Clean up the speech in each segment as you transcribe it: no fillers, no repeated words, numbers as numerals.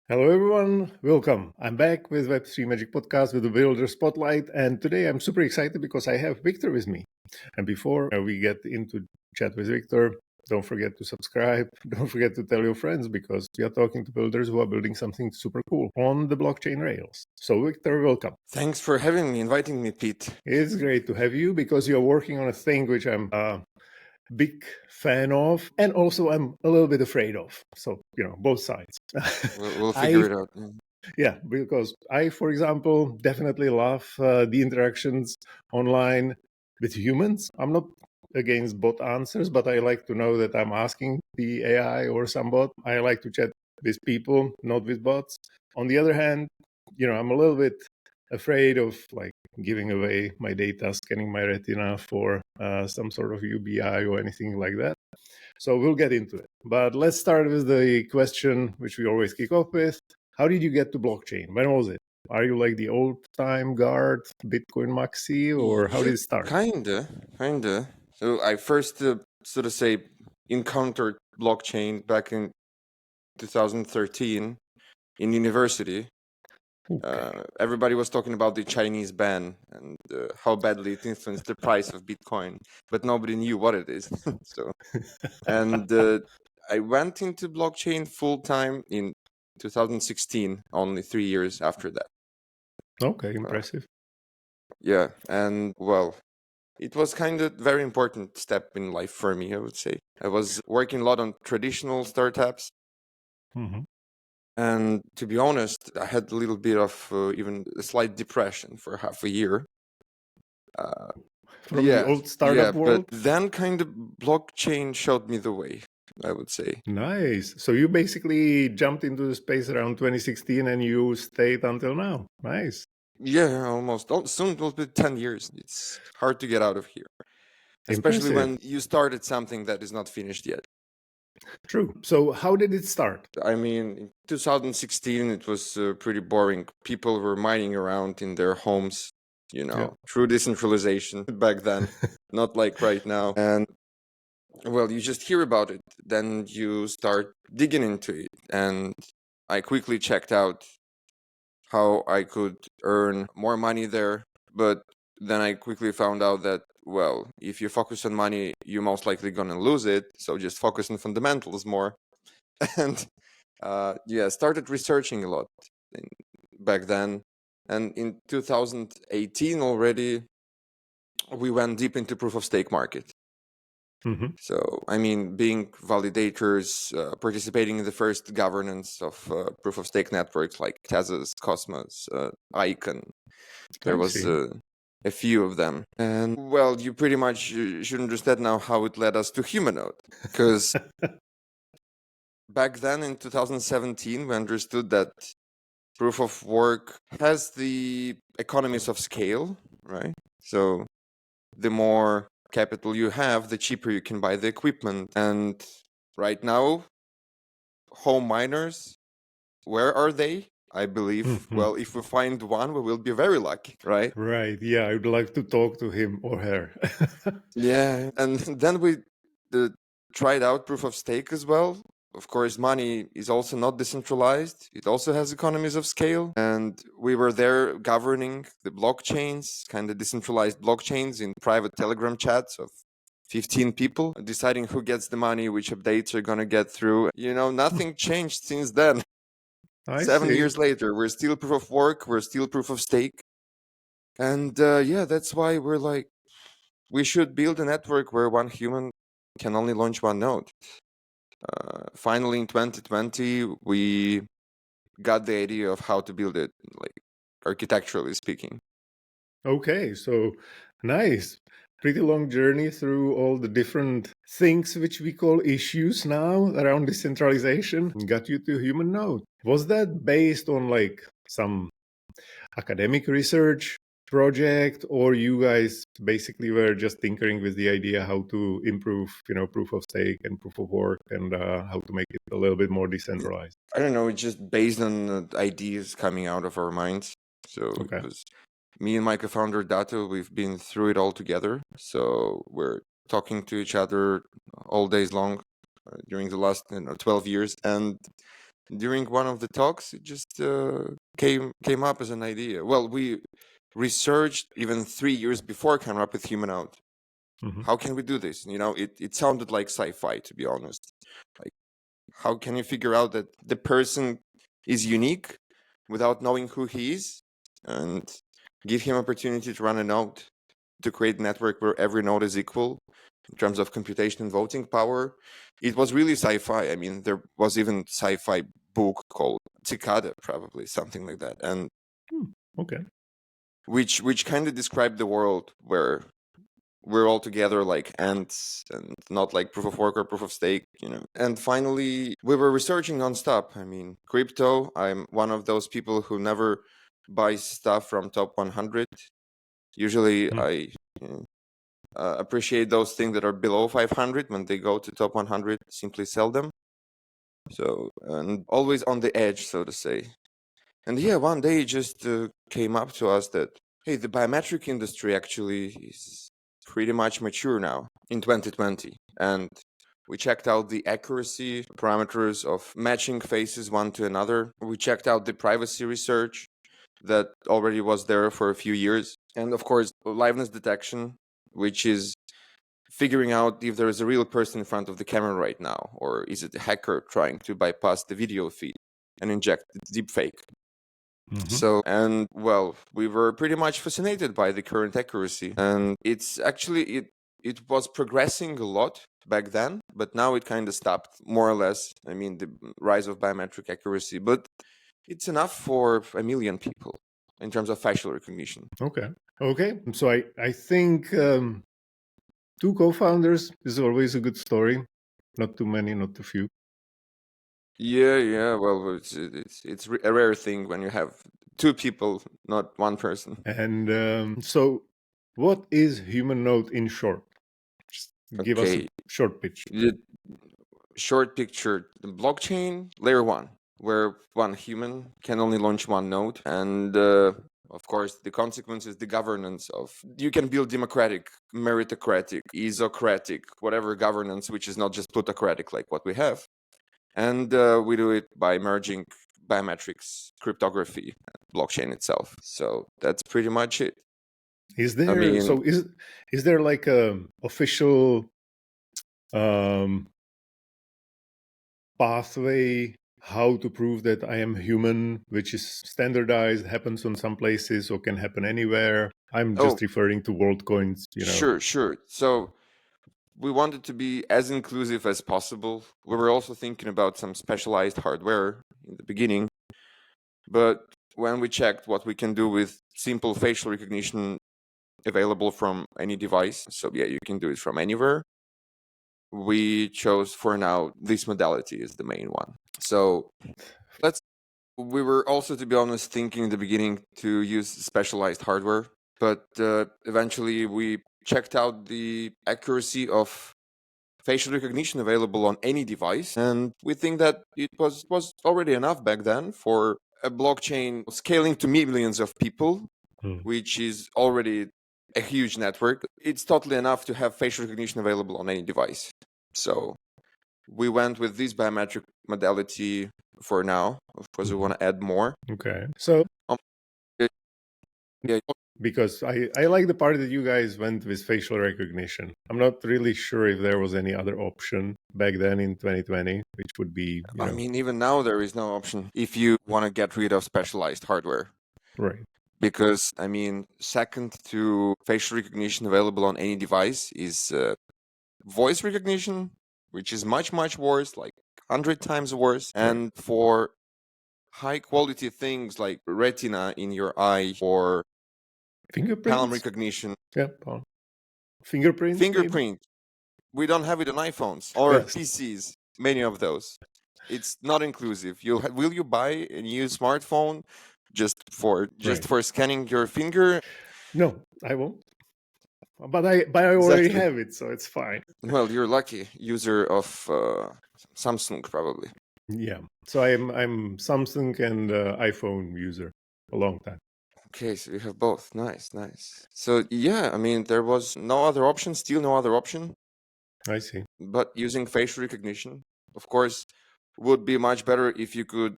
Hello, everyone. Welcome. I'm back with Web3Magic Podcast with the Builder Spotlight. And today I'm super excited because I have Viktor with me. And before we get into chat with Viktor, don't forget to subscribe. Don't forget to tell your friends because we are talking to builders who are building something super cool on the blockchain rails. So, Viktor, welcome. Thanks for inviting me, Pete. It's great to have you because you're working on a thing which I'm big fan of, and also I'm a little bit afraid of. So, both sides. We'll figure it out. Yeah, because I, for example, definitely love the interactions online with humans. I'm not against bot answers, but I like to know that I'm asking the AI or some bot. I like to chat with people, not with bots. On the other hand, I'm a little bit afraid of giving away my data, scanning my retina for some sort of UBI or anything like that. So we'll get into it. But let's start with the question which we always kick off with. How did you get to blockchain? When was it? Are you like the old time guard, Bitcoin maxi, or how did it start? Kinda. So I first, so to say, encountered blockchain back in 2013 in university. Okay. Everybody was talking about the Chinese ban and how badly it influenced the price of Bitcoin, but nobody knew what it is. And I went into blockchain full time in 2016, only 3 years after that. Okay, impressive. Yeah, and well, it was kind of very important step in life for me, I would say. I was working a lot on traditional startups. Mm-hmm. And to be honest, I had a little bit of even a slight depression for half a year. From the old startup world? But then kind of blockchain showed me the way, I would say. Nice. So you basically jumped into the space around 2016 and you stayed until now. Nice. Yeah, almost. Soon it will be 10 years. It's hard to get out of here, especially when you started something that is not finished yet. True. So how did it start? I mean, in 2016, it was pretty boring. People were mining around in their homes, through decentralization back then, not like right now. And well, you just hear about it, then you start digging into it. And I quickly checked out how I could earn more money there. But then I quickly found out that, well, if you focus on money, you're most likely going to lose it. So just focus on fundamentals more. And started researching a lot back then. And in 2018 already, we went deep into proof of stake market. Mm-hmm. So, I mean, being validators, participating in the first governance of proof of stake networks like Tezos, Cosmos, Icon. There was a few of them. And, well, you pretty much should understand now how it led us to Humanode. Because back then in 2017, we understood that proof of work has the economies of scale, right? So the more capital you have, the cheaper you can buy the equipment. And right now, home miners, where are they? I believe, well, if we find one, we will be very lucky, right? Right. Yeah, I would like to talk to him or her. Yeah. And then we tried out proof of stake as well. Of course, money is also not decentralized. It also has economies of scale. And we were there governing the blockchains, kind of decentralized blockchains in private Telegram chats of 15 people, deciding who gets the money, which updates are going to get through. Nothing changed since then. 7 years later, we're still proof of work, we're still proof of stake. And that's why we're like, we should build a network where one human can only launch one node. Finally, in 2020, we got the idea of how to build it, like architecturally speaking. Okay, so nice. Pretty long journey through all the different things which we call issues now around decentralization got you to Humanode. Was that based on like some academic research project, or you guys basically were just tinkering with the idea how to improve, proof of stake and proof of work and how to make it a little bit more decentralized? I don't know, it's just based on ideas coming out of our minds. So Okay. it was me and my co-founder Dato, we've been through it all together. So we're talking to each other all days long during the last 12 years. And during one of the talks, it just came up as an idea. Well, we researched even 3 years before coming up with Humanode. How can we do this? It sounded like sci-fi, to be honest. Like, how can you figure out that the person is unique without knowing who he is, and give him opportunity to run a node, to create a network where every node is equal in terms of computation and voting power? It was really sci-fi. I mean, there was even sci-fi book called Cicada, probably something like that, and okay, which kind of described the world where we're all together like ants, and not like proof of work or proof of stake. And finally, we were researching nonstop. I mean, crypto, I'm one of those people who never buys stuff from top 100. Usually I appreciate those things that are below 500. When they go to top 100, simply sell them. So, and always on the edge, so to say. And yeah, one day it just came up to us that, hey, the biometric industry actually is pretty much mature now in 2020. And we checked out the accuracy parameters of matching faces one to another. We checked out the privacy research that already was there for a few years. And of course, liveness detection, which is figuring out if there is a real person in front of the camera right now, or is it a hacker trying to bypass the video feed and inject the deepfake. So, and well, we were pretty much fascinated by the current accuracy, and it's actually it was progressing a lot back then, but now it kind of stopped more or less. I mean, the rise of biometric accuracy, but it's enough for 1 million people in terms of facial recognition. Okay. So I think two co-founders is always a good story. Not too many, not too few. Yeah. Well, it's a rare thing when you have two people, not one person. And so, what is Humanode in short? Just give us a short pitch. The short picture: the blockchain layer 1, where one human can only launch one node, and of course, the consequence is the governance of. You can build democratic, meritocratic, isocratic, whatever governance, which is not just plutocratic like what we have. And we do it by merging biometrics, cryptography, and blockchain itself. So that's pretty much it. Is there is there like a official pathway how to prove that I am human, which is standardized, happens on some places or can happen anywhere? I'm just referring to Worldcoins. Sure. So we wanted to be as inclusive as possible. We were also thinking about some specialized hardware in the beginning, but when we checked what we can do with simple facial recognition available from any device, so yeah, you can do it from anywhere, we chose for now this modality is the main one. So we were also, to be honest, thinking in the beginning to use specialized hardware, but eventually we checked out the accuracy of facial recognition available on any device, and we think that it was already enough back then for a blockchain scaling to millions of people, which is already a huge network. It's totally enough to have facial recognition available on any device. So we went with this biometric modality for now. Of course, we want to add more. Okay. So because I like the part that you guys went with facial recognition. I'm not really sure if there was any other option back then in 2020, which would be, I mean, even now there is no option if you want to get rid of specialized hardware. Right. Because, I mean, second to facial recognition available on any device is voice recognition, which is much, much worse, like 100 times worse. And for high quality things like retina in your eye or palm recognition. Yeah, palm. Fingerprint. Fingerprint. We don't have it on iPhones or PCs, many of those. It's not inclusive. Will you buy a new smartphone just for scanning your finger? No, I won't. But I already have it, so it's fine. Well, you're lucky user of Samsung, probably. Yeah. So I'm Samsung and iPhone user a long time. Okay, so you have both. Nice. So yeah, I mean, there was no other option, still no other option. I see. But using facial recognition, of course, would be much better if you could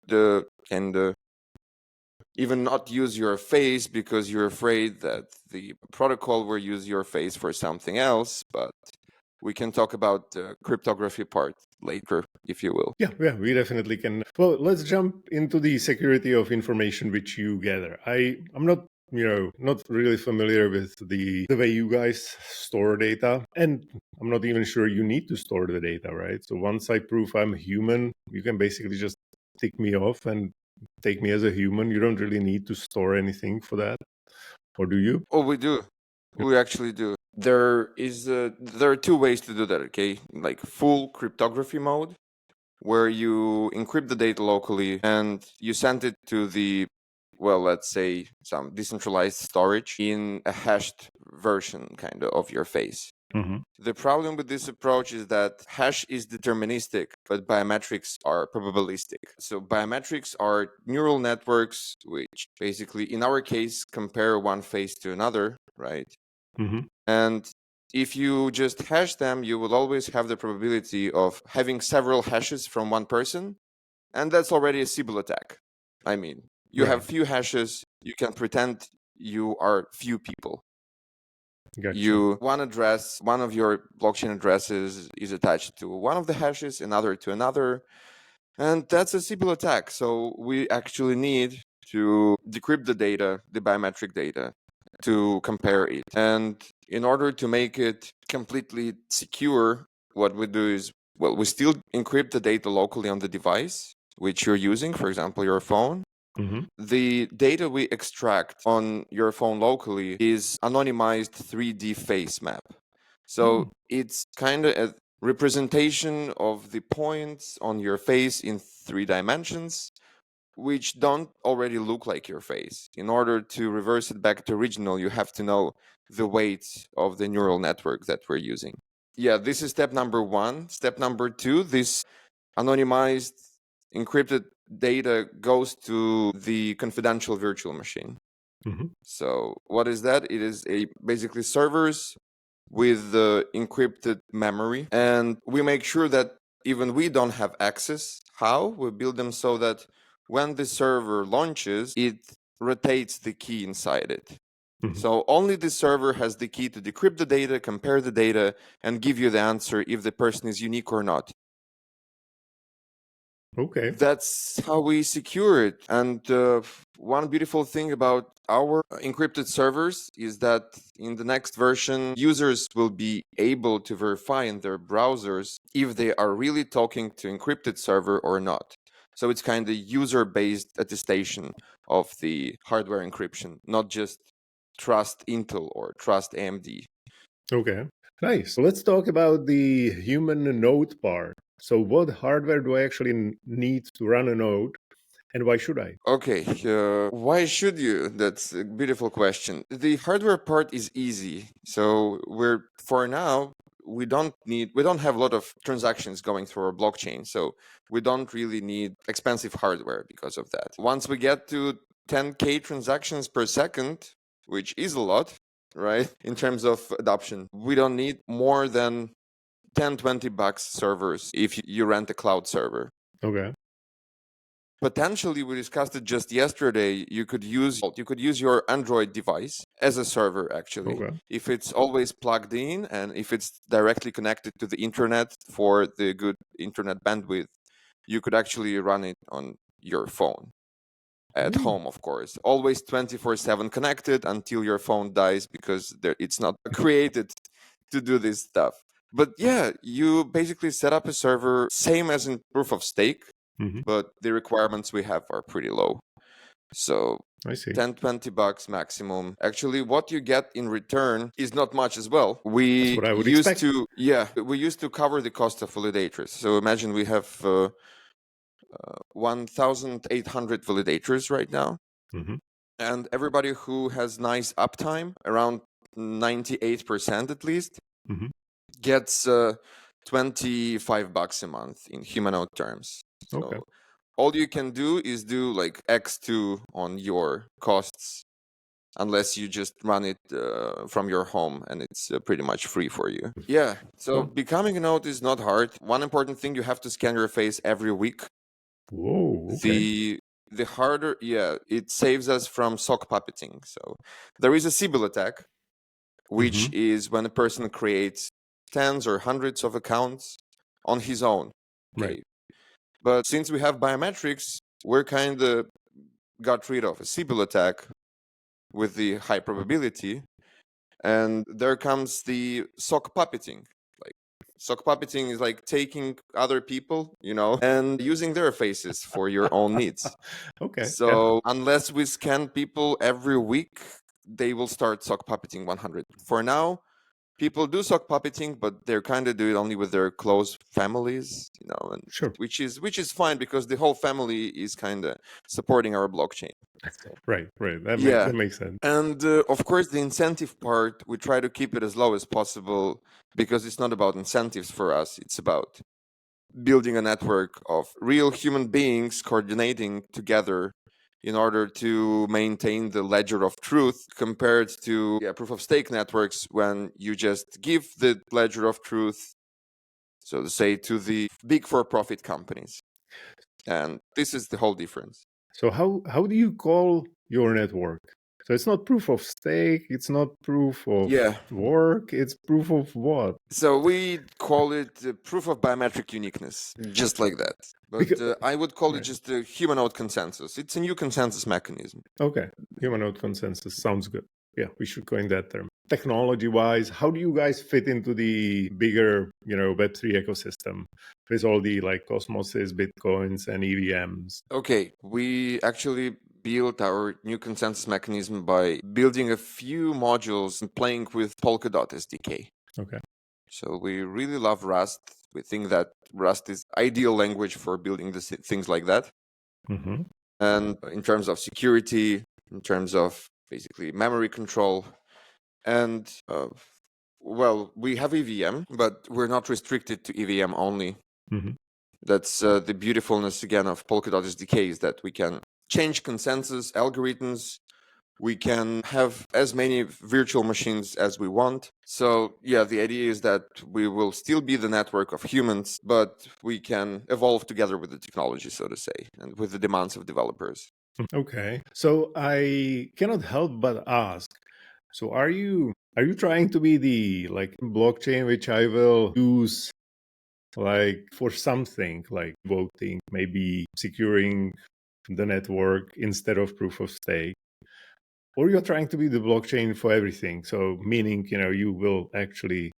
even not use your face because you're afraid that the protocol will use your face for something else. But we can talk about the cryptography part later, if you will. Yeah, we definitely can. Well, let's jump into the security of information which you gather. I'm not not really familiar with the way you guys store data, and I'm not even sure you need to store the data, right? So once I prove I'm human, you can basically just tick me off and take me as a human. You don't really need to store anything for that, or do you? Oh, we do. We actually do. There are two ways to do that, okay? Like full cryptography mode, where you encrypt the data locally and you send it to the, well, let's say some decentralized storage in a hashed version kind of your face. Mm-hmm. The problem with this approach is that hash is deterministic, but biometrics are probabilistic. So biometrics are neural networks, which basically, in our case, compare one face to another, right? Mm-hmm. And if you just hash them, you will always have the probability of having several hashes from one person. And that's already a Sybil attack. I mean, you Right. have few hashes, you can pretend you are few people. Gotcha. One address, one of your blockchain addresses is attached to one of the hashes, another to another. And that's a Sybil attack. So we actually need to decrypt the data, the biometric data, to compare it. And in order to make it completely secure, what we do is, well, we still encrypt the data locally on the device which you're using, for example, your phone. Mm-hmm. The data we extract on your phone locally is anonymized 3D face map. So it's kind of a representation of the points on your face in 3 dimensions, which don't already look like your face. In order to reverse it back to original, you have to know the weight of the neural network that we're using. Yeah, this is step number one. Step number two, this anonymized encrypted data goes to the confidential virtual machine. Mm-hmm. So what is that? It is basically servers with the encrypted memory, and we make sure that even we don't have access. How? We build them so that when the server launches, it rotates the key inside it. Mm-hmm. So only the server has the key to decrypt the data, compare the data, and give you the answer if the person is unique or not. Okay. That's how we secure it. And one beautiful thing about our encrypted servers is that in the next version, users will be able to verify in their browsers if they are really talking to encrypted server or not. So it's kind of user-based attestation of the hardware encryption, not just trust Intel or trust AMD. Okay. Nice. So let's talk about the human node part. So what hardware do I actually need to run a node, and why should I? Okay, why should you? That's a beautiful question. The hardware part is easy. So for now, we don't have a lot of transactions going through our blockchain. So we don't really need expensive hardware because of that. Once we get to 10K transactions per second, which is a lot, right? In terms of adoption, we don't need more than 10-20 bucks servers if you rent a cloud server. Okay. Potentially, we discussed it just yesterday. You could use your Android device as a server, actually, Okay. if it's always plugged in and if it's directly connected to the internet for the good internet bandwidth. You could actually run it on your phone at home, of course. Always 24/7 connected until your phone dies because it's not created to do this stuff. But yeah, you basically set up a server, same as in proof of stake, Mm-hmm. but the requirements we have are pretty low. So I see. 10-20 bucks maximum. Actually, what you get in return is not much as well. That's We what I would used expect. we used to cover the cost of validators. So imagine we have 1,800 validators right now. Mm-hmm. And everybody who has nice uptime, around 98% at least, Mm-hmm. gets 25 bucks a month in Humanode terms. So Okay. all you can do is do like X2 on your costs unless you just run it from your home, and it's pretty much free for you. Yeah, so becoming a node is not hard. One important thing, you have to scan your face every week. Whoa, okay. The harder, it saves us from sock puppeting. So there is a Sybil attack, which is when a person creates tens or hundreds of accounts on his own. Okay. Right. But since we have biometrics, we're kind of got rid of a Sybil attack with the high probability. And there comes the sock puppeting. Like, sock puppeting is like taking other people, and using their faces for your own needs. Okay. So unless we scan people every week, they will start sock puppeting 100. For now, people do sock puppeting, but they're kind of do it only with their close families, and Sure. which is fine because the whole family is kind of supporting our blockchain. Right. That makes sense. And of course, the incentive part, we try to keep it as low as possible because it's not about incentives for us. It's about building a network of real human beings coordinating together in order to maintain the ledger of truth, compared to proof of stake networks when you just give the ledger of truth, so to say, to the big for-profit companies. And this is the whole difference. So how do you call your network? So it's not proof of stake, it's not proof of work, it's proof of what? So we call it proof of biometric uniqueness, just like that. But I would call it just a Humanode consensus. It's a new consensus mechanism. Okay, Humanode consensus sounds good. Yeah, we should coin that term. Technology-wise, how do you guys fit into the bigger, Web3 ecosystem with all the Cosmoses, Bitcoins, and EVMs? Okay, we actually built our new consensus mechanism by building a few modules and playing with Polkadot SDK. Okay. So we really love Rust. We think that Rust is ideal language for building things like that. And in terms of security, in terms of basically memory control, and we have EVM, but we're not restricted to EVM only. That's the beautifulness again of Polkadot SDK, is that we can change consensus algorithms. We can have as many virtual machines as we want. So the idea is that we will still be the network of humans, but we can evolve together with the technology, so to say, and with the demands of developers. Okay. So I cannot help but ask, so are you trying to be the blockchain which I will use for something like voting, maybe securing the network instead of proof of stake? Or you're trying to be the blockchain for everything? So meaning, you will actually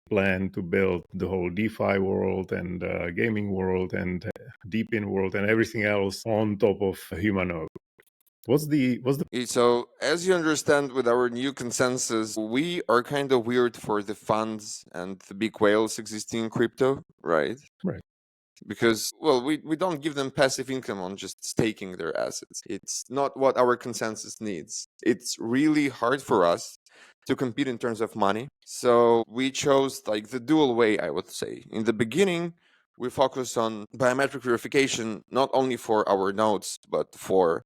plan to build the whole DeFi world and gaming world and deep-in world and everything else on top of Humanode. So as you understand, with our new consensus, we are kind of weird for the funds and the big whales existing in crypto, right? Right. Because, we don't give them passive income on just staking their assets. It's not what our consensus needs. It's really hard for us to compete in terms of money. So we chose the dual way, I would say. In the beginning, we focused on biometric verification, not only for our nodes, but for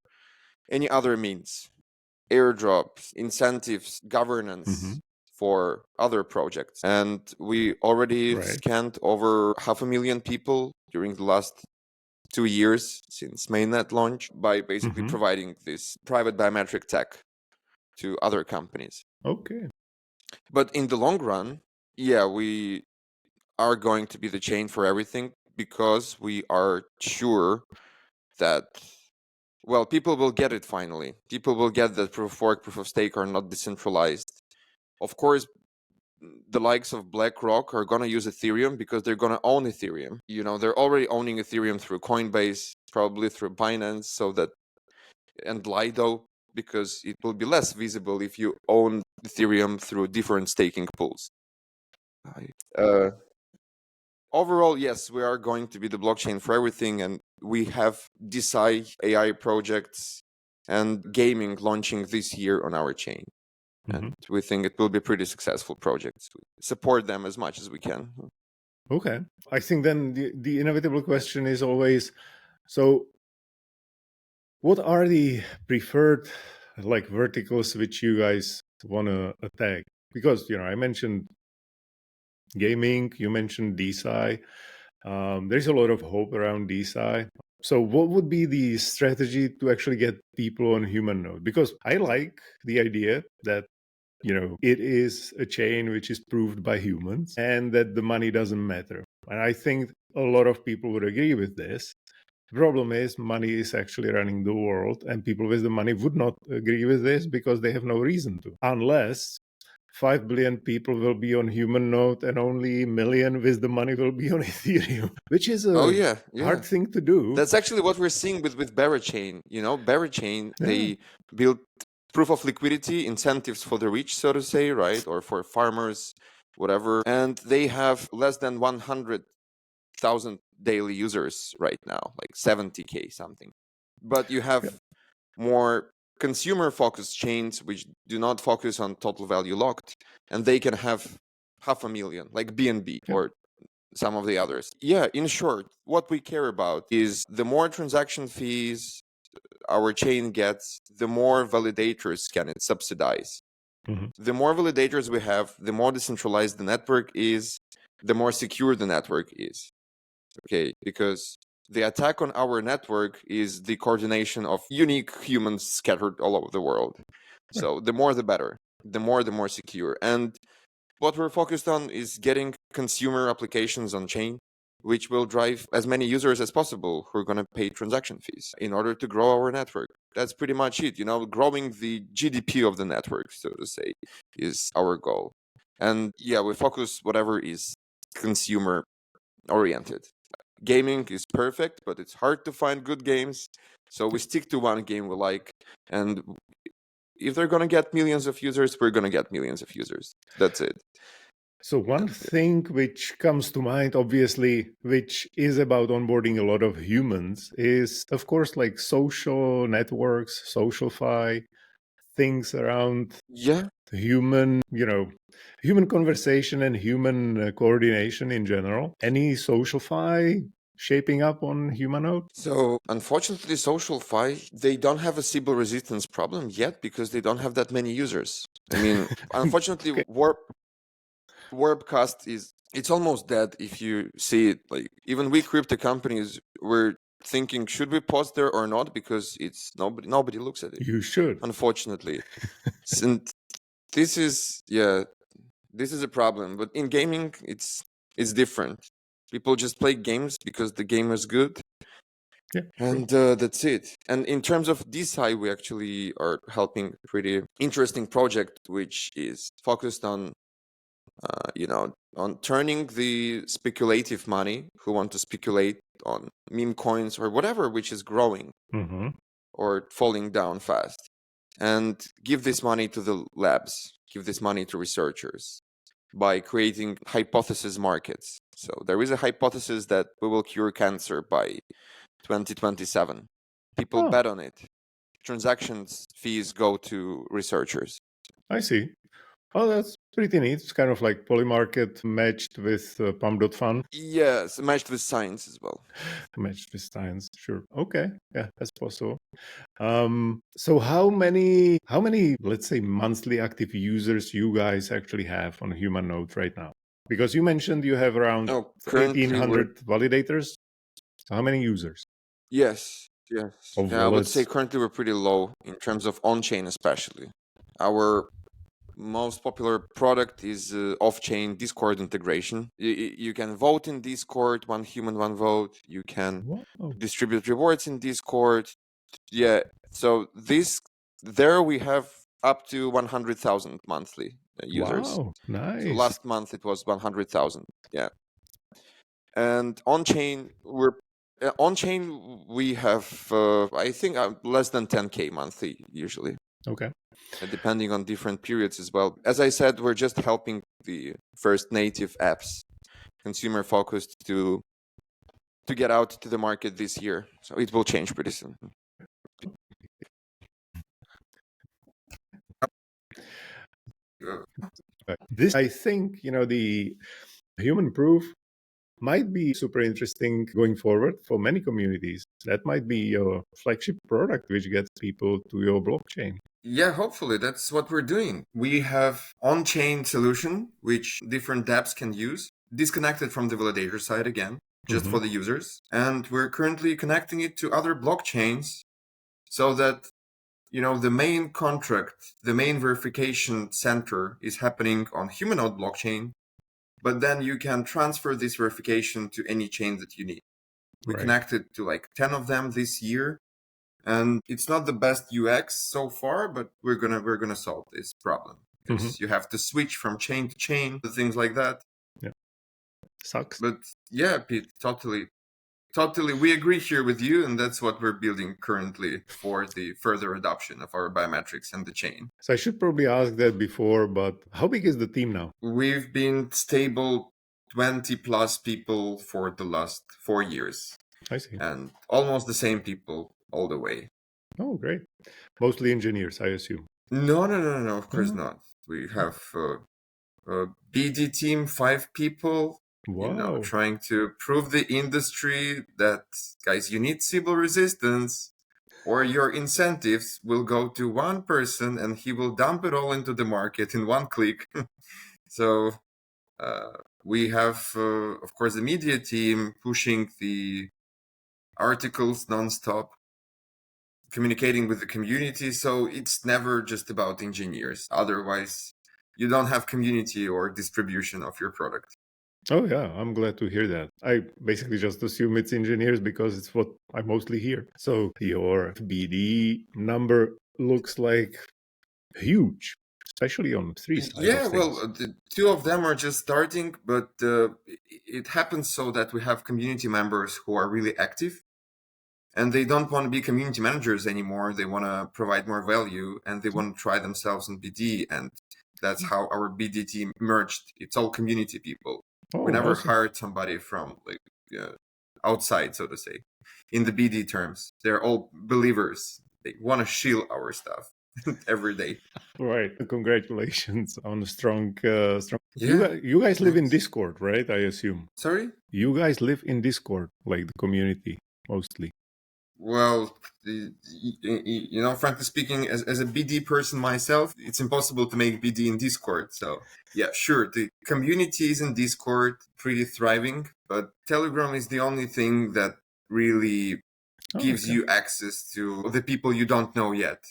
any other means, airdrops, incentives, governance for other projects. And we already scanned over 500,000 people during the last 2 years since mainnet launch by basically providing this private biometric tech to other companies. Okay. But in the long run, we are going to be the chain for everything, because we are sure that people will get it finally. People will get that proof of work, proof of stake are not decentralized. Of course, the likes of BlackRock are going to use Ethereum because they're going to own Ethereum. They're already owning Ethereum through Coinbase, probably through Binance, and Lido, because it will be less visible if you own Ethereum through different staking pools. Overall, yes, we are going to be the blockchain for everything, and we have DeSci AI projects and gaming launching this year on our chain. And we think it will be pretty successful projects. We support them as much as we can. Okay. I think then the inevitable question is always, so what are the preferred like verticals which you guys want to attack? Because I mentioned gaming, you mentioned DeSci. There's a lot of hope around DeSci. So what would be the strategy to actually get people on Humanode? Because I like the idea that it is a chain which is proved by humans and that the money doesn't matter. And I think a lot of people would agree with this. The problem is money is actually running the world, and people with the money would not agree with this because they have no reason to, unless 5 billion people will be on Humanode and only a million with the money will be on Ethereum, which is Oh a yeah, hard thing to do. That's actually what we're seeing with Barachain. Barachain, they build proof of liquidity incentives for the rich, so to say, right? Or for farmers, whatever. And they have less than 100,000 daily users right now, like 70K something. But you have more consumer focused chains which do not focus on total value locked, and they can have 500,000, like BNB or some of the others. Yeah, in short, what we care about is the more transaction fees our chain gets, the more validators can it subsidize. The more validators we have, the more decentralized the network is, the more secure the network is. Okay, because the attack on our network is the coordination of unique humans scattered all over the world. So the more the better, the more secure. And what we're focused on is getting consumer applications on chain, which will drive as many users as possible who are going to pay transaction fees in order to grow our network. That's pretty much it. Growing the GDP of the network, so to say, is our goal. And yeah, we focus whatever is consumer oriented. Gaming is perfect, but it's hard to find good games. So we stick to one game we like. And if they're going to get millions of users, we're going to get millions of users. That's it. So one thing which comes to mind, obviously, which is about onboarding a lot of humans is, of course, like social networks, SocialFi, things around human conversation and human coordination in general. Any SocialFi shaping up on Humanode? So unfortunately, SocialFi, they don't have a Sybil resistance problem yet because they don't have that many users. I mean, unfortunately, Warpcast it's almost dead if you see it. Like even we crypto companies, we're thinking should we post there or not because it's nobody looks at it. You should, unfortunately. And this is a problem. But in gaming, it's different. People just play games because the game is good. And that's it. And in terms of DeSci, we actually are helping a pretty interesting project, which is focused on on turning the speculative money who want to speculate on meme coins or whatever which is growing or falling down fast, and give this money to the labs, give this money to researchers by creating hypothesis markets. So there is a hypothesis that we will cure cancer by 2027. People bet on it. Transactions fees go to researchers. I see. Oh, that's pretty neat. It's kind of like Polymarket matched with Pump.fun. Yes, matched with science as well. Matched with science, sure. Okay, yeah, that's possible. So how many, let's say, monthly active users you guys actually have on Humanode right now? Because you mentioned you have around 1,800 validators. So how many users? Yes. Yeah, I would say currently we're pretty low in terms of on-chain especially. Our most popular product is off-chain Discord integration. You can vote in Discord, one human, one vote. You can distribute rewards in Discord. Yeah, so there we have up to 100,000 monthly users. Wow, nice. So last month it was 100,000. Yeah. And on-chain, we have, I think, less than 10K monthly usually. Okay. Depending on different periods as well. As I said, we're just helping the first native apps, consumer focused, to get out to the market this year. So it will change pretty soon. This, I think, the human proof might be super interesting going forward for many communities. That might be your flagship product, which gets people to your blockchain. Yeah, hopefully that's what we're doing. We have on-chain solution, which different dApps can use, disconnected from the validator side again, just for the users. And we're currently connecting it to other blockchains so that, the main contract, the main verification center is happening on Humanode blockchain, but then you can transfer this verification to any chain that you need. We connected to like 10 of them this year. And it's not the best UX so far, but we're gonna solve this problem because you have to switch from chain to chain, things like that. Yeah, sucks. But yeah, Pete, totally, we agree here with you, and that's what we're building currently for the further adoption of our biometrics and the chain. So I should probably ask that before, but how big is the team now? We've been stable 20 plus people for the last 4 years. I see. And almost the same people all the way. Oh, great. Mostly engineers, I assume. No, of course not. We have a BD team, 5 people, Wow. trying to prove the industry that, guys, you need Sybil resistance or your incentives will go to one person and he will dump it all into the market in one click. So we have, of course, the media team pushing the articles nonstop, communicating with the community. So it's never just about engineers. Otherwise, you don't have community or distribution of your product. Oh, yeah, I'm glad to hear that. I basically just assume it's engineers because it's what I mostly hear. So your BD number looks like huge, especially on 3 sides. Yeah, well, the 2 of them are just starting, but it happens so that we have community members who are really active and they don't want to be community managers anymore. They want to provide more value and they want to try themselves in BD. And that's how our BD team merged. It's all community people. Oh, we never awesome. hired somebody from outside, so to say, in the BD terms. They're all believers. They want to shield our stuff every day. Right. Congratulations on a strong. Yeah. You guys live in Discord, right? I assume. Sorry? You guys live in Discord, like the community, mostly. Well, frankly speaking, as a BD person myself, it's impossible to make BD in Discord. So yeah, sure, the community is in Discord, pretty thriving, but Telegram is the only thing that really gives you access to the people you don't know yet.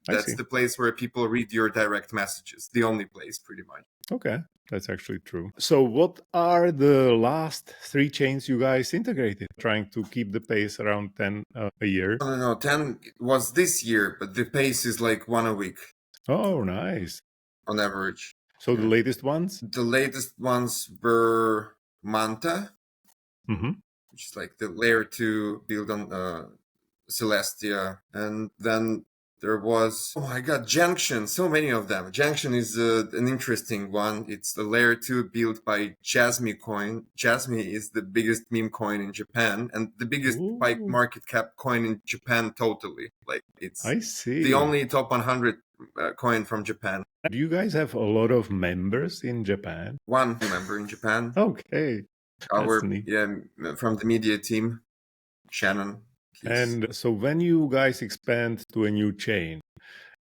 That's the place where people read your direct messages. The only place, pretty much. Okay, that's actually true. So what are the last 3 chains you guys integrated? Trying to keep the pace around 10 a year? No, 10 was this year, but the pace is like 1 a week. Oh, nice. On average. So the latest ones? The latest ones were Manta, which is like the layer 2 build on Celestia. And then there was, oh my god, Junction, so many of them. Junction is an interesting one. It's the layer 2 built by Jasmy coin. Jasmy is the biggest meme coin in Japan and the biggest by market cap coin in Japan totally. Like it's the only top 100 coin from Japan. Do you guys have a lot of members in Japan? 1 member in Japan. Okay. From the media team, Shannon. And so when you guys expand to a new chain,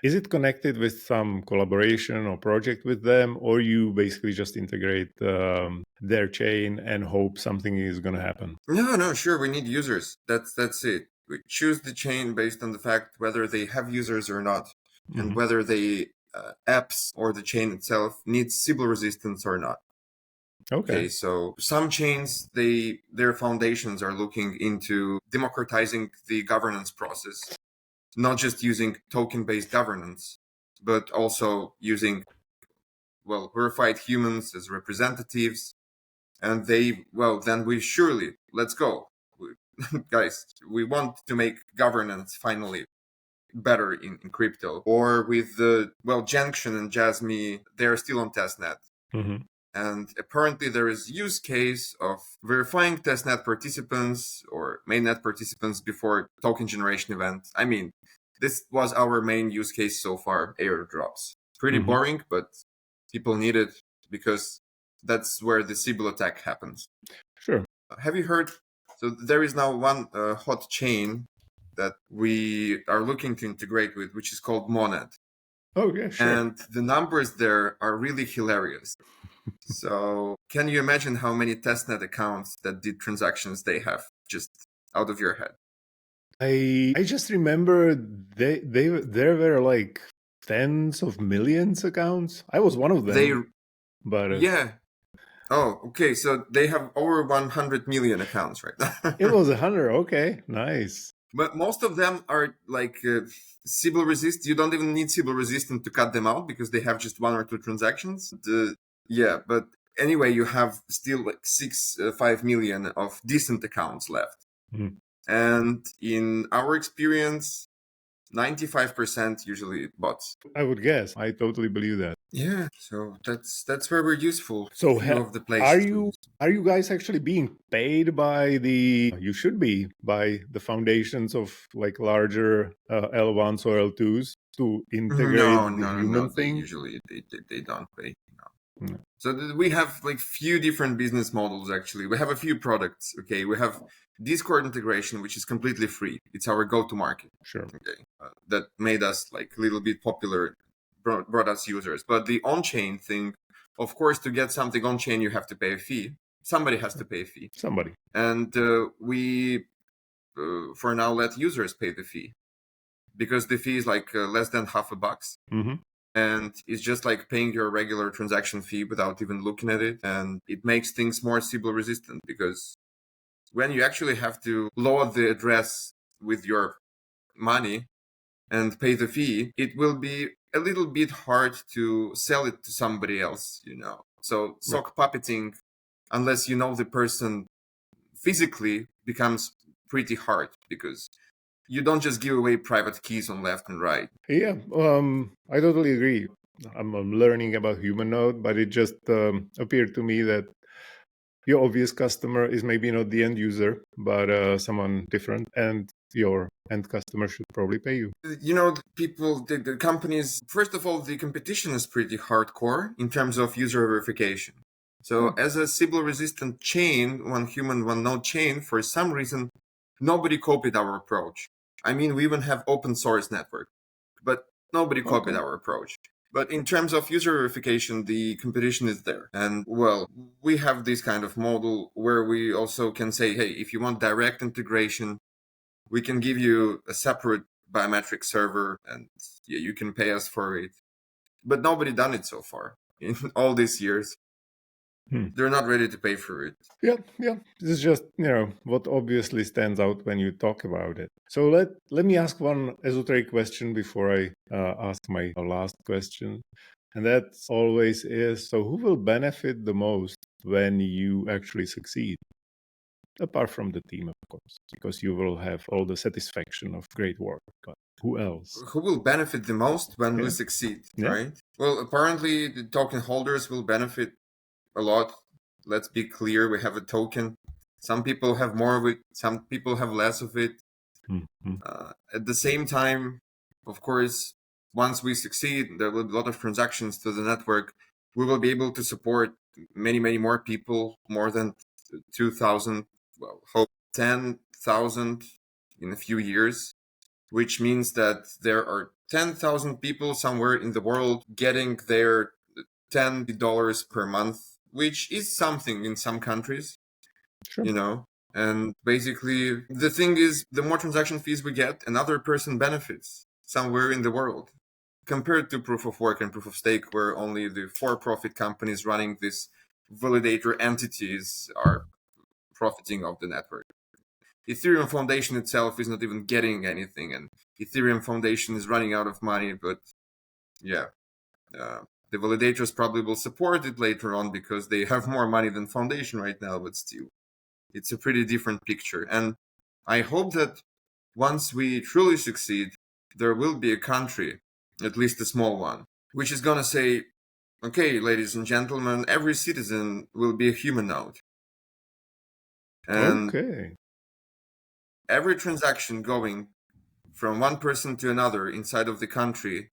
is it connected with some collaboration or project with them, or you basically just integrate their chain and hope something is going to happen? No, sure. We need users. That's it. We choose the chain based on the fact whether they have users or not, and whether they apps or the chain itself needs Sybil resistance or not. Okay, so some chains, their foundations are looking into democratizing the governance process, not just using token-based governance, but also using, verified humans as representatives. And then we surely, let's go. Guys, we want to make governance finally better in crypto. Or with Junction and Jasmy, they're still on testnet. And apparently there is use case of verifying testnet participants or mainnet participants before token generation event. I mean, this was our main use case so far, airdrops. Pretty boring, but people need it because that's where the Sybil attack happens. Sure. Have you heard? So there is now one hot chain that we are looking to integrate with, which is called Monad. Oh, yeah, sure. And the numbers there are really hilarious. So can you imagine how many testnet accounts that did transactions they have just out of your head? I just remember there were like tens of millions accounts. I was one of them. But yeah. Oh, okay. So they have over 100 million accounts right now. it was 100. Okay, nice. But most of them are like Sybil resist. You don't even need Sybil resistant to cut them out because they have just one or two transactions. Yeah, but anyway, you have still like 5 million of decent accounts left. Mm. And in our experience, 95% usually bots. I would guess. I totally believe that. Yeah, so that's where we're useful. So of the places are you guys actually being paid by the? You should be by the foundations of like larger L1s or L2s to integrate the human thing. Usually they don't pay. No. So we have like few different business models. Actually, we have a few products. Okay, we have Discord integration, which is completely free. It's our go-to market. Sure. Okay, that made us like a little bit popular, brought us users. But the on-chain thing, of course, to get something on-chain, you have to pay a fee. Somebody has to pay a fee. Somebody. And we, for now, let users pay the fee because the fee is like less than $5. Mm-hmm. And it's just like paying your regular transaction fee without even looking at it. And it makes things more Sybil resistant because when you actually have to load the address with your money and pay the fee, it will be a little bit hard to sell it to somebody else, you know. So sock puppeting, unless you know the person physically, becomes pretty hard because you don't just give away private keys on left and right. Yeah, I totally agree. I'm learning about Humanode, but it just appeared to me that your obvious customer is maybe not the end user, but someone different, and your end customer should probably pay you. You know, the companies, first of all, the competition is pretty hardcore in terms of user verification. So as a Sybil resistant chain, one human, one node chain, for some reason, nobody copied our approach. I mean, we even have open source network, but nobody copied our approach. But in terms of user verification, the competition is there. And well, we have this kind of model where we also can say, hey, if you want direct integration, we can give you a separate biometric server and yeah, you can pay us for it. But nobody done it so far in all these years. They're not ready to pay for it. Yeah. This is just, what obviously stands out when you talk about it. So let me ask one esoteric question before I ask my last question. And that always is, so who will benefit the most when you actually succeed? Apart from the team, of course, because you will have all the satisfaction of great work. But who else? Who will benefit the most when we succeed, right? Well, apparently the token holders will benefit a lot. Let's be clear, we have a token. Some people have more of it, some people have less of it. At the same time, of course, once we succeed, there will be a lot of transactions to the network. We will be able to support many, many more people, more than 2,000, well, hope 10,000 in a few years, which means that there are 10,000 people somewhere in the world getting their $10 per month, which is something in some countries, you know. And basically, the thing is, the more transaction fees we get, another person benefits somewhere in the world. Compared to proof of work and proof of stake, where only the for-profit companies running these validator entities are profiting of the network. Ethereum Foundation itself is not even getting anything, and Ethereum Foundation is running out of money, but yeah. The validators probably will support it later on because they have more money than Foundation right now, but still, it's a pretty different picture. And I hope that once we truly succeed, there will be a country, at least a small one, which is going to say, okay, ladies and gentlemen, every citizen will be a Humanode. And every transaction going from one person to another inside of the country,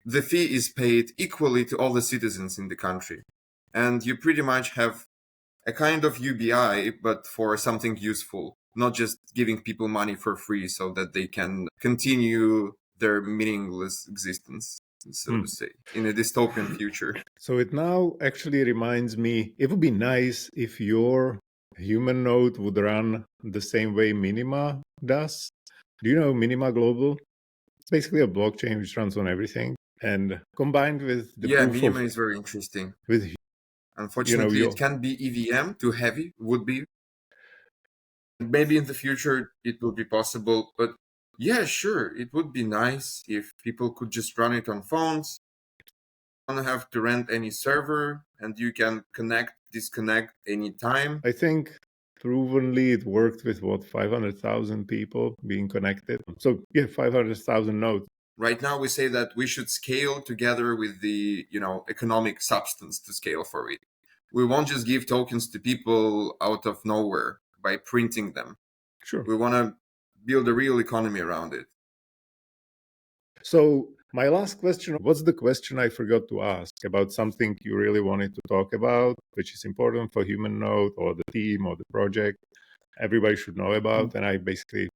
the fee is paid equally to all the citizens in the country. And you pretty much have a kind of UBI, but for something useful, not just giving people money for free so that they can continue their meaningless existence, so to say, in a dystopian future. So it now actually reminds me, it would be nice if your human node would run the same way Minima does. Do you know Minima Global? It's basically a blockchain which runs on everything, and combined with the Yeah, proof Minima of is very interesting. with Unfortunately, it can be EVM, too heavy, would be. Maybe in the future it will be possible, but yeah, sure, it would be nice if people could just run it on phones, don't have to rent any server, and you can connect, disconnect anytime. I think provenly it worked with 500,000 people being connected. So yeah, 500,000 nodes. Right now we say that we should scale together with the, economic substance to scale for it. We won't just give tokens to people out of nowhere by printing them. Sure. We want to build a real economy around it. So my last question, what's the question I forgot to ask about something you really wanted to talk about, which is important for Humanode or the team or the project, everybody should know about? And I basically,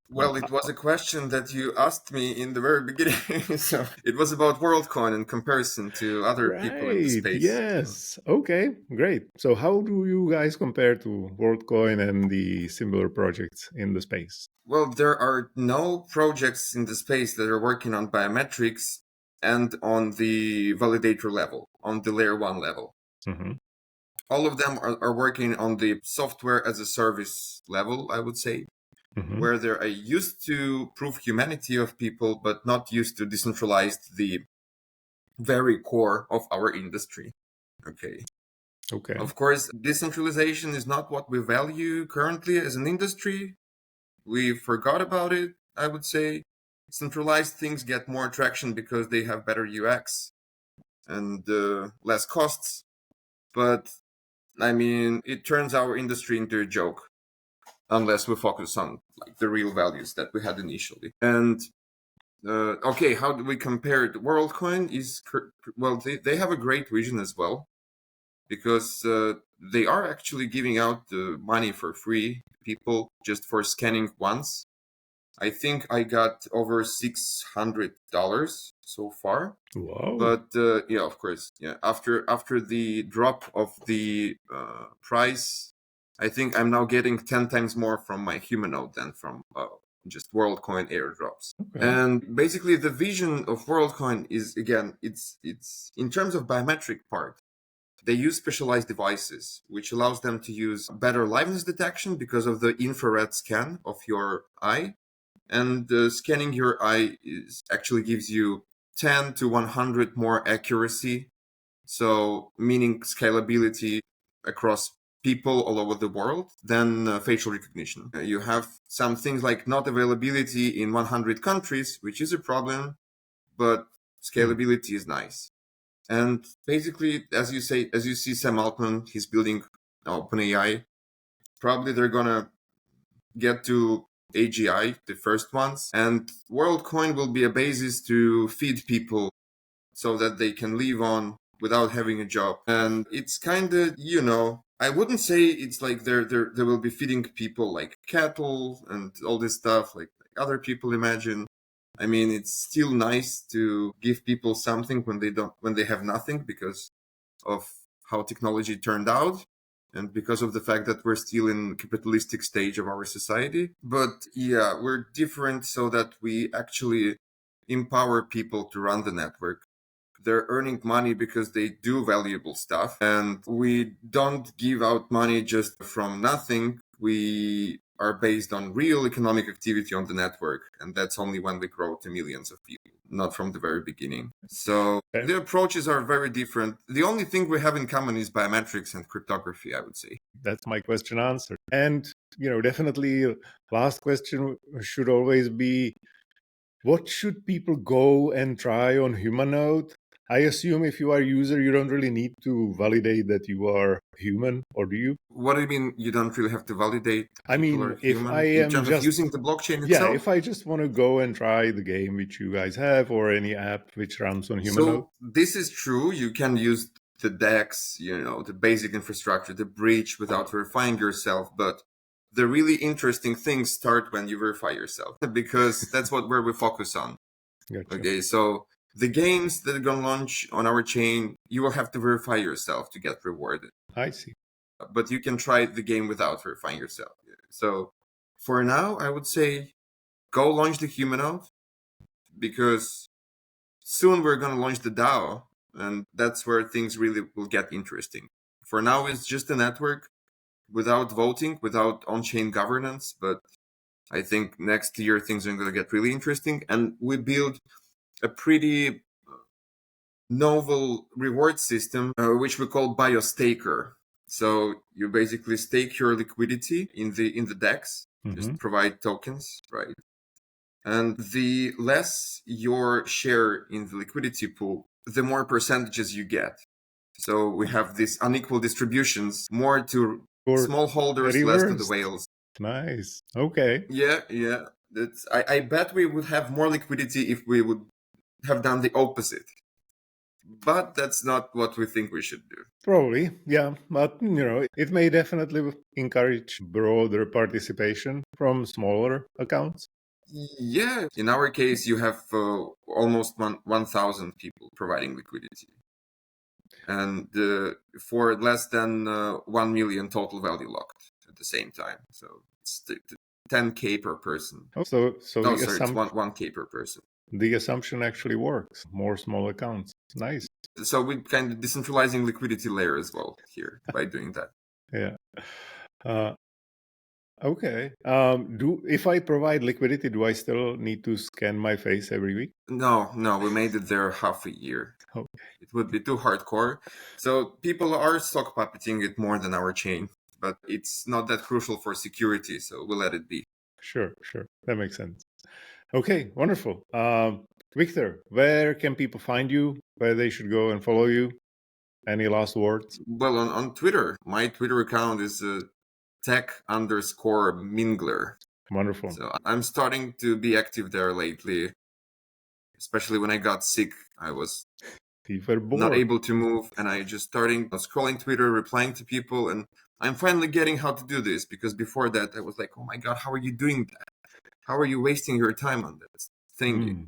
Well, it was a question that you asked me in the very beginning. So it was about Worldcoin in comparison to other people in the space. Yes. Okay, great. So how do you guys compare to Worldcoin and the similar projects in the space? Well, there are no projects in the space that are working on biometrics and on the validator level, on the layer 1 level. Mm-hmm. All of them are working on the software as a service level, I would say, where they're used to prove humanity of people, but not used to decentralize the very core of our industry. Okay. Of course, decentralization is not what we value currently as an industry. We forgot about it, I would say. Centralized things get more traction because they have better UX and less costs. But I mean, it turns our industry into a joke unless we focus on like the real values that we had initially. And okay, how do we compare it? Worldcoin is, well, they have a great vision as well, because they are actually giving out the money for free to people just for scanning once. I think I got over $600 so far. Wow. But yeah, of course, yeah. After the drop of the price, I think I'm now getting 10 times more from my Humanode than from just Worldcoin airdrops. And basically, the vision of Worldcoin is, again, it's in terms of biometric part. They use specialized devices, which allows them to use better liveness detection because of the infrared scan of your eye. And scanning your eye actually gives you 10 to 100 more accuracy. So meaning scalability across people all over the world than facial recognition. You have some things like not availability in 100 countries, which is a problem, but scalability is nice. And basically, as you see Sam Altman, he's building OpenAI. Probably they're gonna get to AGI, the first ones, and Worldcoin will be a basis to feed people so that they can live on without having a job. And it's kind of, I wouldn't say it's like they will be feeding people like cattle and all this stuff like other people imagine. I mean, it's still nice to give people something when they have nothing because of how technology turned out and because of the fact that we're still in capitalistic stage of our society. But yeah, we're different so that we actually empower people to run the network. They're earning money because they do valuable stuff, and we don't give out money just from nothing. We are based on real economic activity on the network, and that's only when we grow to millions of people, not from the very beginning. So the approaches are very different. The only thing we have in common is biometrics and cryptography, I would say. That's my question answered. And, definitely last question should always be, what should people go and try on Humanode? I assume if you are a user, you don't really need to validate that you are human, or do you? What do you mean you don't really have to validate? I mean, if I am in terms of using the blockchain itself? Yeah, if I just want to go and try the game which you guys have or any app which runs on Humanode. So this is true. You can use the DEX, the basic infrastructure, the bridge without verifying yourself. But the really interesting things start when you verify yourself, because that's where we focus on. Gotcha. Okay, so the games that are going to launch on our chain, you will have to verify yourself to get rewarded. I see. But you can try the game without verifying yourself. So for now, I would say go launch the Humanode, because soon we're going to launch the DAO, and that's where things really will get interesting. For now, it's just a network without voting, without on-chain governance, but I think next year things are going to get really interesting, and we build a pretty novel reward system, which we call Biostaker. So you basically stake your liquidity in the DEX, just provide tokens, right? And the less your share in the liquidity pool, the more percentages you get. So we have these unequal distributions, more to small holders, less to the whales. Nice. Okay. Yeah. I bet we would have more liquidity if we would have done the opposite. But that's not what we think we should do. Probably, yeah. But, it may definitely encourage broader participation from smaller accounts. Yeah. In our case, you have almost 1,000 people providing liquidity. And for less than 1 million total value locked at the same time. So it's 10K per person. Oh, so it's 1K per person. The assumption actually works. More small accounts. Nice. So we're kind of decentralizing liquidity layer as well here by doing that. Yeah. Okay. If I provide liquidity, do I still need to scan my face every week? No, we made it there half a year. Okay. It would be too hardcore. So people are stock puppeting it more than our chain, but it's not that crucial for security, so we'll let it be. Sure. That makes sense. Okay, wonderful. Viktor, where can people find you? Where they should go and follow you? Any last words? Well, on Twitter, my Twitter account is tech_mingler. Wonderful. So I'm starting to be active there lately, especially when I got sick. I was not able to move, and I just starting scrolling Twitter, replying to people, and I'm finally getting how to do this, because before that I was like, oh my god, how are you doing that? How are you wasting your time on this thingy?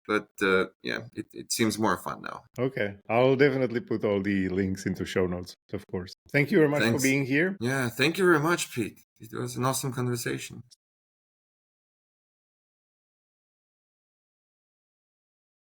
But it seems more fun now. Okay, I'll definitely put all the links into show notes, of course. Thank you very much for being here. Yeah, thank you very much, Pete. It was an awesome conversation.